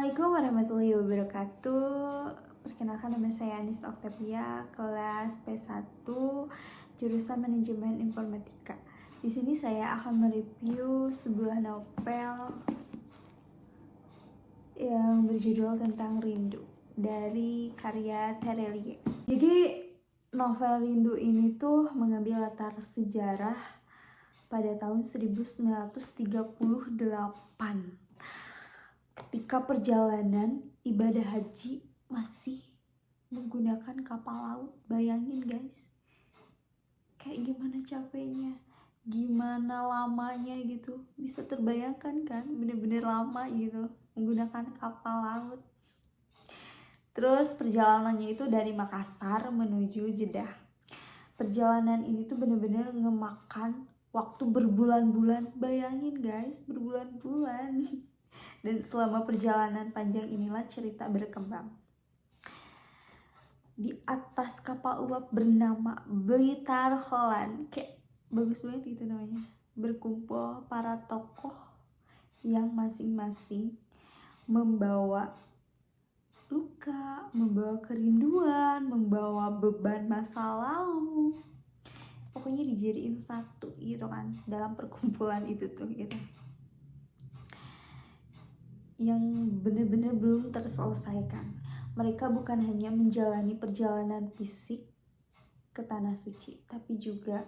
Assalamualaikum warahmatullahi wabarakatuh. Perkenalkan, nama saya Anis Oktavia, kelas P1, jurusan Manajemen Informatika. Di sini saya akan mereview sebuah novel yang berjudul Tentang Rindu dari karya Terelie. Jadi novel Rindu ini tuh mengambil latar sejarah pada tahun 1938. Ketika perjalanan ibadah haji masih menggunakan kapal laut. Bayangin guys, kayak gimana capeknya, gimana lamanya gitu. Bisa terbayangkan kan, bener-bener lama gitu menggunakan kapal laut. Terus perjalanannya itu dari Makassar menuju Jeddah. Perjalanan ini tuh bener-bener ngemakan waktu berbulan-bulan. Bayangin guys, berbulan-bulan. Dan selama perjalanan panjang inilah cerita berkembang. Di atas kapal uap bernama Blitar Holland, kayak bagus banget itu namanya, berkumpul para tokoh yang masing-masing membawa luka, membawa kerinduan, membawa beban masa lalu. Pokoknya dijadiin satu gitu kan dalam perkumpulan itu tuh gitu, yang benar-benar belum terselesaikan. Mereka bukan hanya menjalani perjalanan fisik ke tanah suci, tapi juga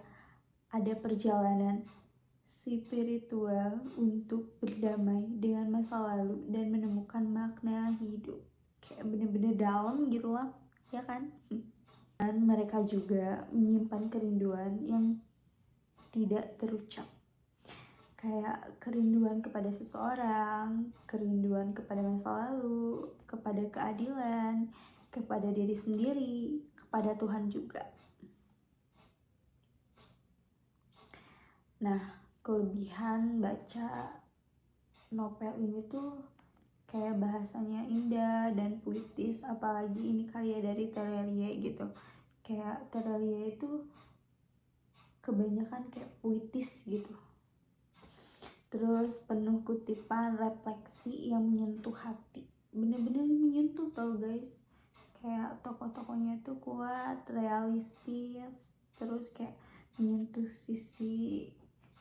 ada perjalanan spiritual untuk berdamai dengan masa lalu dan menemukan makna hidup. Kayak benar-benar dalam gitu lah, ya kan? Dan mereka juga menyimpan kerinduan yang tidak terucap. Kayak kerinduan kepada seseorang, kerinduan kepada masa lalu, kepada keadilan, kepada diri sendiri, kepada Tuhan juga. Nah, kelebihan baca novel ini tuh kayak bahasanya indah dan puitis, apalagi ini karya dari Terelie gitu. Kayak Terelie itu kebanyakan kayak puitis gitu. Terus penuh kutipan refleksi yang menyentuh hati. Bener-bener menyentuh tau guys. Kayak tokoh-tokohnya tuh kuat, realistis. Terus kayak menyentuh sisi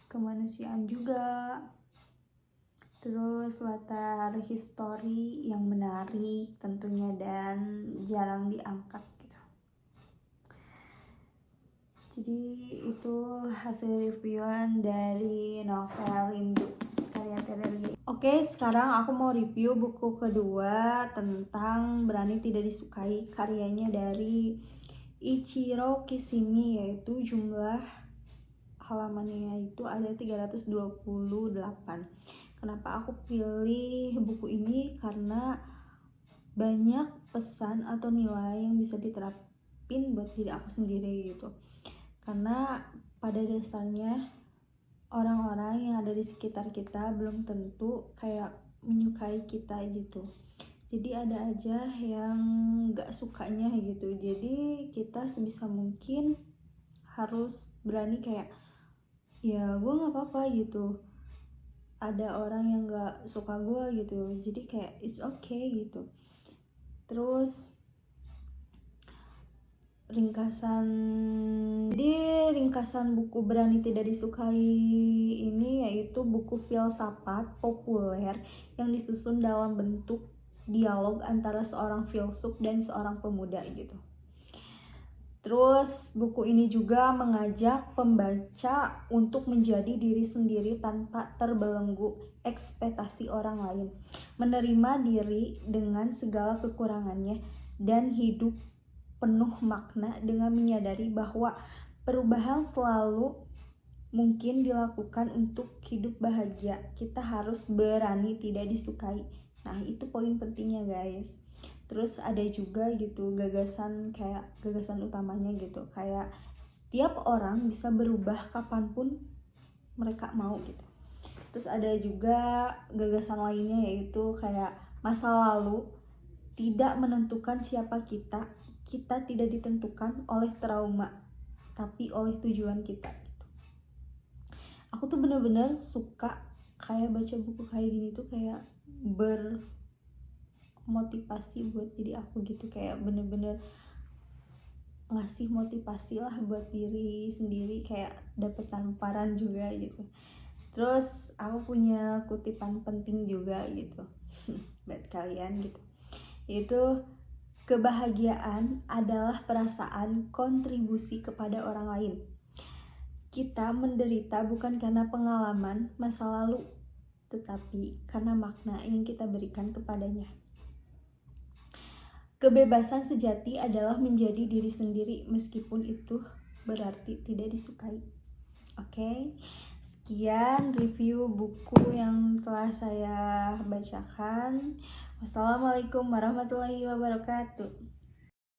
kemanusiaan juga. Terus latar histori yang menarik tentunya dan jarang diangkat gitu. Jadi itu hasil reviewan dari novel Rindu karya Terelie. Oke, sekarang aku mau review buku kedua tentang Berani Tidak Disukai, karyanya dari Ichiro Kishimi, yaitu jumlah halamannya itu ada 328. Kenapa aku pilih buku ini? Karena banyak pesan atau nilai yang bisa diterapin buat diri aku sendiri gitu. Karena pada dasarnya orang-orang yang ada di sekitar kita belum tentu kayak menyukai kita gitu. Jadi ada aja yang gak sukanya gitu. Jadi kita sebisa mungkin harus berani kayak, ya gue gak apa-apa gitu. Ada orang yang gak suka gue gitu. Jadi kayak it's okay gitu. Terus ringkasan buku Berani Tidak Disukai ini yaitu buku filsafat populer yang disusun dalam bentuk dialog antara seorang filsuf dan seorang pemuda gitu. Terus buku ini juga mengajak pembaca untuk menjadi diri sendiri tanpa terbelenggu ekspektasi orang lain, menerima diri dengan segala kekurangannya dan hidup penuh makna dengan menyadari bahwa perubahan selalu mungkin dilakukan untuk hidup bahagia. Kita harus berani tidak disukai. Nah, itu poin pentingnya guys. Terus ada juga gitu gagasan utamanya gitu, kayak setiap orang bisa berubah kapanpun mereka mau gitu. Terus ada juga gagasan lainnya yaitu kayak masa lalu tidak menentukan siapa kita tidak ditentukan oleh trauma, tapi oleh tujuan kita gitu. Aku tuh bener-bener suka kayak baca buku kayak gini tuh, kayak motivasi buat diri aku gitu, kayak bener-bener ngasih motivasi lah buat diri sendiri, kayak dapet tamparan juga gitu. Terus aku punya kutipan penting juga gitu buat kalian gitu, yaitu kebahagiaan adalah perasaan kontribusi kepada orang lain. Kita menderita bukan karena pengalaman masa lalu, tetapi karena makna yang kita berikan kepadanya. Kebebasan sejati adalah menjadi diri sendiri meskipun itu berarti tidak disukai. Oke, sekian review buku yang telah saya bacakan. Wassalamualaikum warahmatullahi wabarakatuh.